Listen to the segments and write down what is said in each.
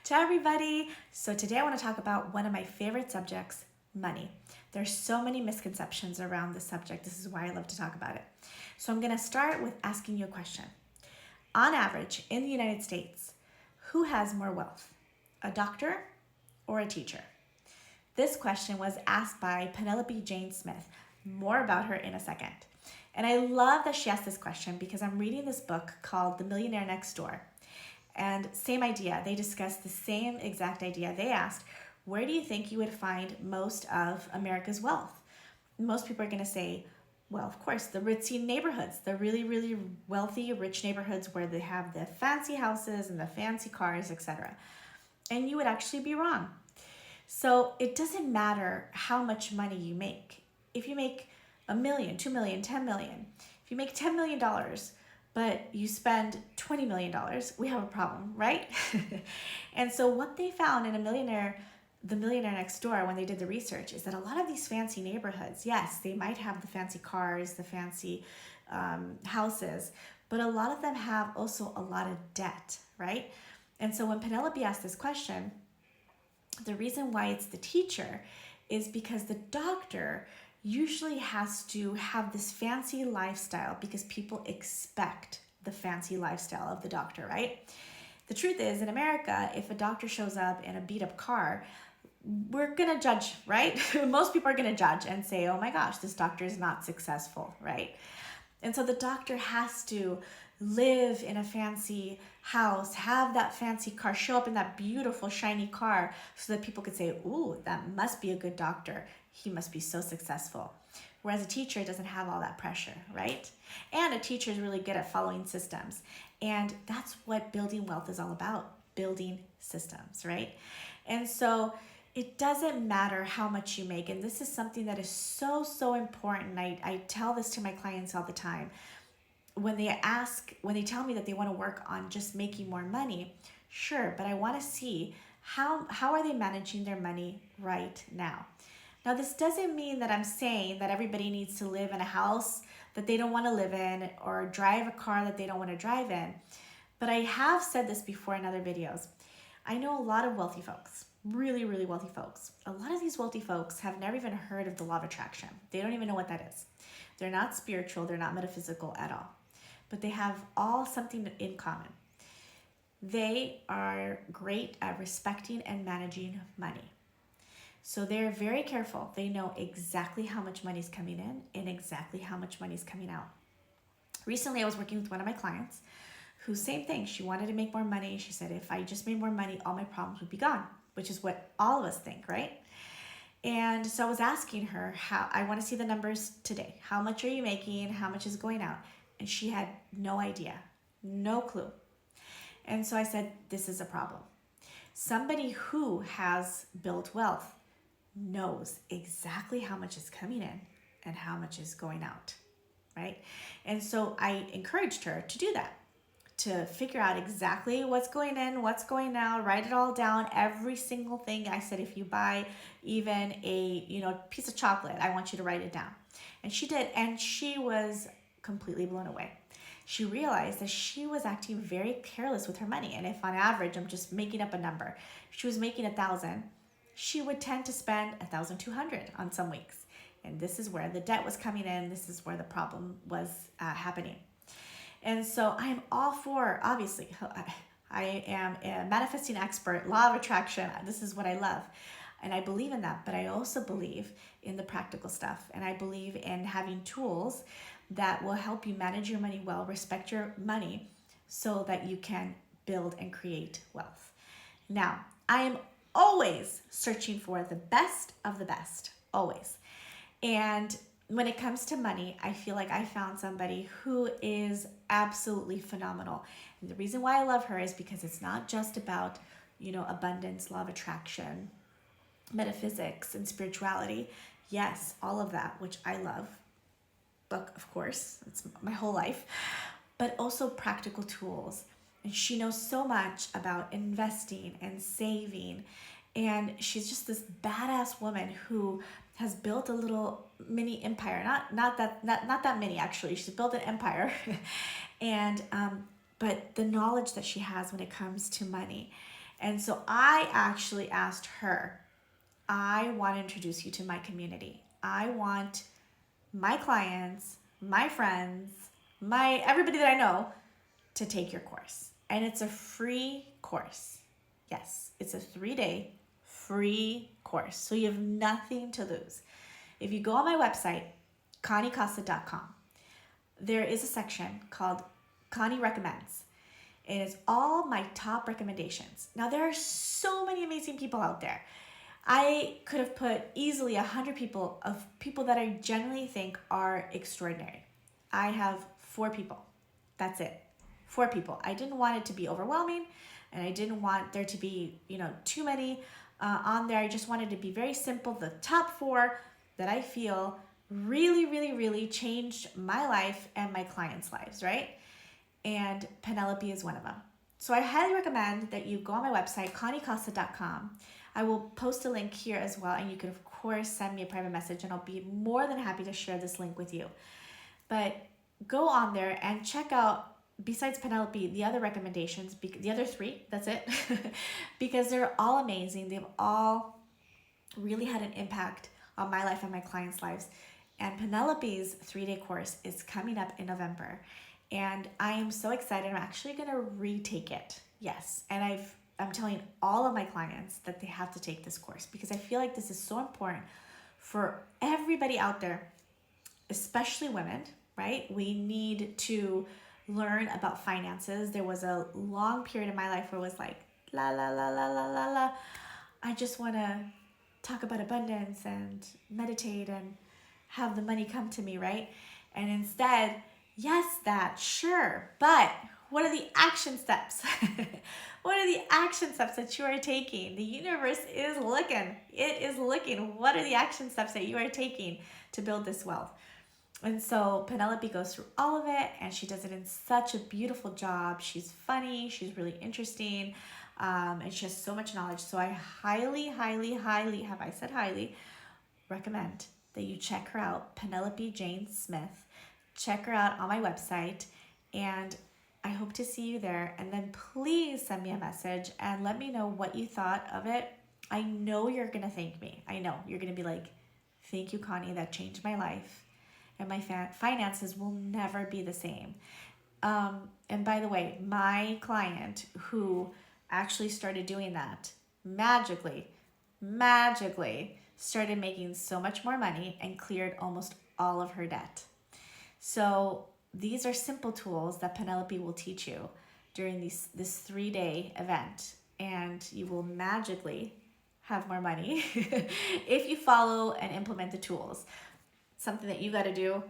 to everybody. So today I want to talk about one of my favorite subjects, money. There's so many misconceptions around this subject. This is why I love to talk about it. So I'm going to start with asking you a question. On average, in the United States, who has more wealth? A doctor or a teacher? This question was asked by Penelope Jane Smith. More about her in a second. And I love that she asked this question because I'm reading this book called The Millionaire Next Door. And same idea, they discussed the same exact idea. They asked, where do you think you would find most of America's wealth? Most people are going to say, well, of course, the ritzy neighborhoods, the really, really wealthy, rich neighborhoods where they have the fancy houses and the fancy cars, etc. And you would actually be wrong. So it doesn't matter how much money you make. If you make $1 million, $2 million, $10 million, if you make $10 million, but you spend $20 million, we have a problem, right? And so what they found in The Millionaire Next Door, when they did the research, is that a lot of these fancy neighborhoods, yes, they might have the fancy cars, the fancy houses, but a lot of them have also a lot of debt, right? And so when Penelope asked this question, the reason why it's the teacher is because the doctor usually has to have this fancy lifestyle because people expect the fancy lifestyle of the doctor, right? The truth is, in America, if a doctor shows up in a beat up car, we're going to judge, right? Most people are going to judge and say, oh my gosh, this doctor is not successful, right? And so the doctor has to live in a fancy house, have that fancy car, show up in that beautiful shiny car so that people could say, ooh, that must be a good doctor. He must be so successful. Whereas a teacher doesn't have all that pressure, right? And a teacher is really good at following systems. And that's what building wealth is all about, building systems, right? And so it doesn't matter how much you make. And this is something that is so, so important. I tell this to my clients all the time. When they tell me that they want to work on just making more money, sure, but I want to see how are they managing their money right now. Now, this doesn't mean that I'm saying that everybody needs to live in a house that they don't want to live in or drive a car that they don't want to drive in. But I have said this before in other videos. I know a lot of wealthy folks, really, really wealthy folks. A lot of these wealthy folks have never even heard of the law of attraction. They don't even know what that is. They're not spiritual. They're not metaphysical at all. But they have all something in common. They are great at respecting and managing money. So they're very careful. They know exactly how much money is coming in and exactly how much money is coming out. Recently, I was working with one of my clients who, same thing, she wanted to make more money. She said, if I just made more money, all my problems would be gone, which is what all of us think, right? And so I was asking her, I want to see the numbers today. How much are you making? How much is going out? And she had no idea, no clue. And so I said, this is a problem. Somebody who has built wealth knows exactly how much is coming in and how much is going out, right? And so I encouraged her to do that, to figure out exactly what's going in, what's going out, write it all down, every single thing. I said, if you buy even a piece of chocolate, I want you to write it down. And she did, and she was completely blown away. She realized that she was acting very careless with her money. And if on average, I'm just making up a number, she was making 1,000, she would tend to spend 1,200 on some weeks. And this is where the debt was coming in. This is where the problem was happening. And so I am all for, obviously, I am a manifesting expert, law of attraction. This is what I love. And I believe in that. But I also believe in the practical stuff. And I believe in having tools that will help you manage your money well, respect your money, so that you can build and create wealth. Now, I am always searching for the best of the best, always. And when it comes to money, I feel like I found somebody who is absolutely phenomenal. And the reason why I love her is because it's not just about, abundance, law of attraction, metaphysics, and spirituality. Yes, all of that, which I love. Book, of course, it's my whole life, but also practical tools. And she knows so much about investing and saving. And she's just this badass woman who has built a little mini empire. Not that many, actually. She's built an empire. And but the knowledge that she has when it comes to money. And so I actually asked her, I want to introduce you to my community. I want my clients, my friends, my everybody that I know to take your course. And it's a free course. Yes, it's a 3-day free course. So you have nothing to lose. If you go on my website, ConnieCosta.com, there is a section called Connie Recommends. And it's all my top recommendations. Now, there are so many amazing people out there. I could have put easily 100 people of people that I genuinely think are extraordinary. I have 4 people. That's it. 4 people. I didn't want it to be overwhelming, and I didn't want there to be, too many on there. I just wanted to be very simple. The top 4 that I feel really, really, really changed my life and my clients' lives, right? And Penelope is one of them. So I highly recommend that you go on my website, ConnieCosta.com. I will post a link here as well, and you can, of course, send me a private message, and I'll be more than happy to share this link with you. But go on there and check out, besides Penelope, the other recommendations, the other 3, that's it, because they're all amazing. They've all really had an impact on my life and my clients' lives. And Penelope's 3-day course is coming up in November. And I am so excited. I'm actually going to retake it. Yes. And I'm telling all of my clients that they have to take this course because I feel like this is so important for everybody out there, especially women, right? We need to learn about finances. There was a long period in my life where it was like, la, la, la, la, la, la, la. I just want to talk about abundance and meditate and have the money come to me, right? And instead, yes, that, sure. But what are the action steps? What are the action steps that you are taking? The universe is looking. It is looking. What are the action steps that you are taking to build this wealth? And so Penelope goes through all of it, and she does it in such a beautiful job. She's funny. She's really interesting. And she has so much knowledge. So I highly, highly, highly, have I said highly, recommend that you check her out, Penelope Jane Smith. Check her out on my website, and I hope to see you there. And then please send me a message and let me know what you thought of it. I know you're going to thank me. I know you're going to be like, thank you, Connie, that changed my life. And my finances will never be the same. And by the way, my client who actually started doing that magically started making so much more money and cleared almost all of her debt. So these are simple tools that Penelope will teach you during this 3-day event, and you will magically have more money if you follow and implement the tools. Something that you got to do.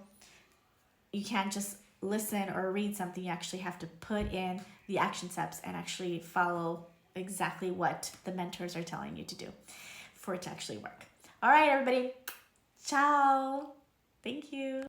You can't just listen or read something. You actually have to put in the action steps and actually follow exactly what the mentors are telling you to do for it to actually work. All right, everybody. Ciao. Thank you.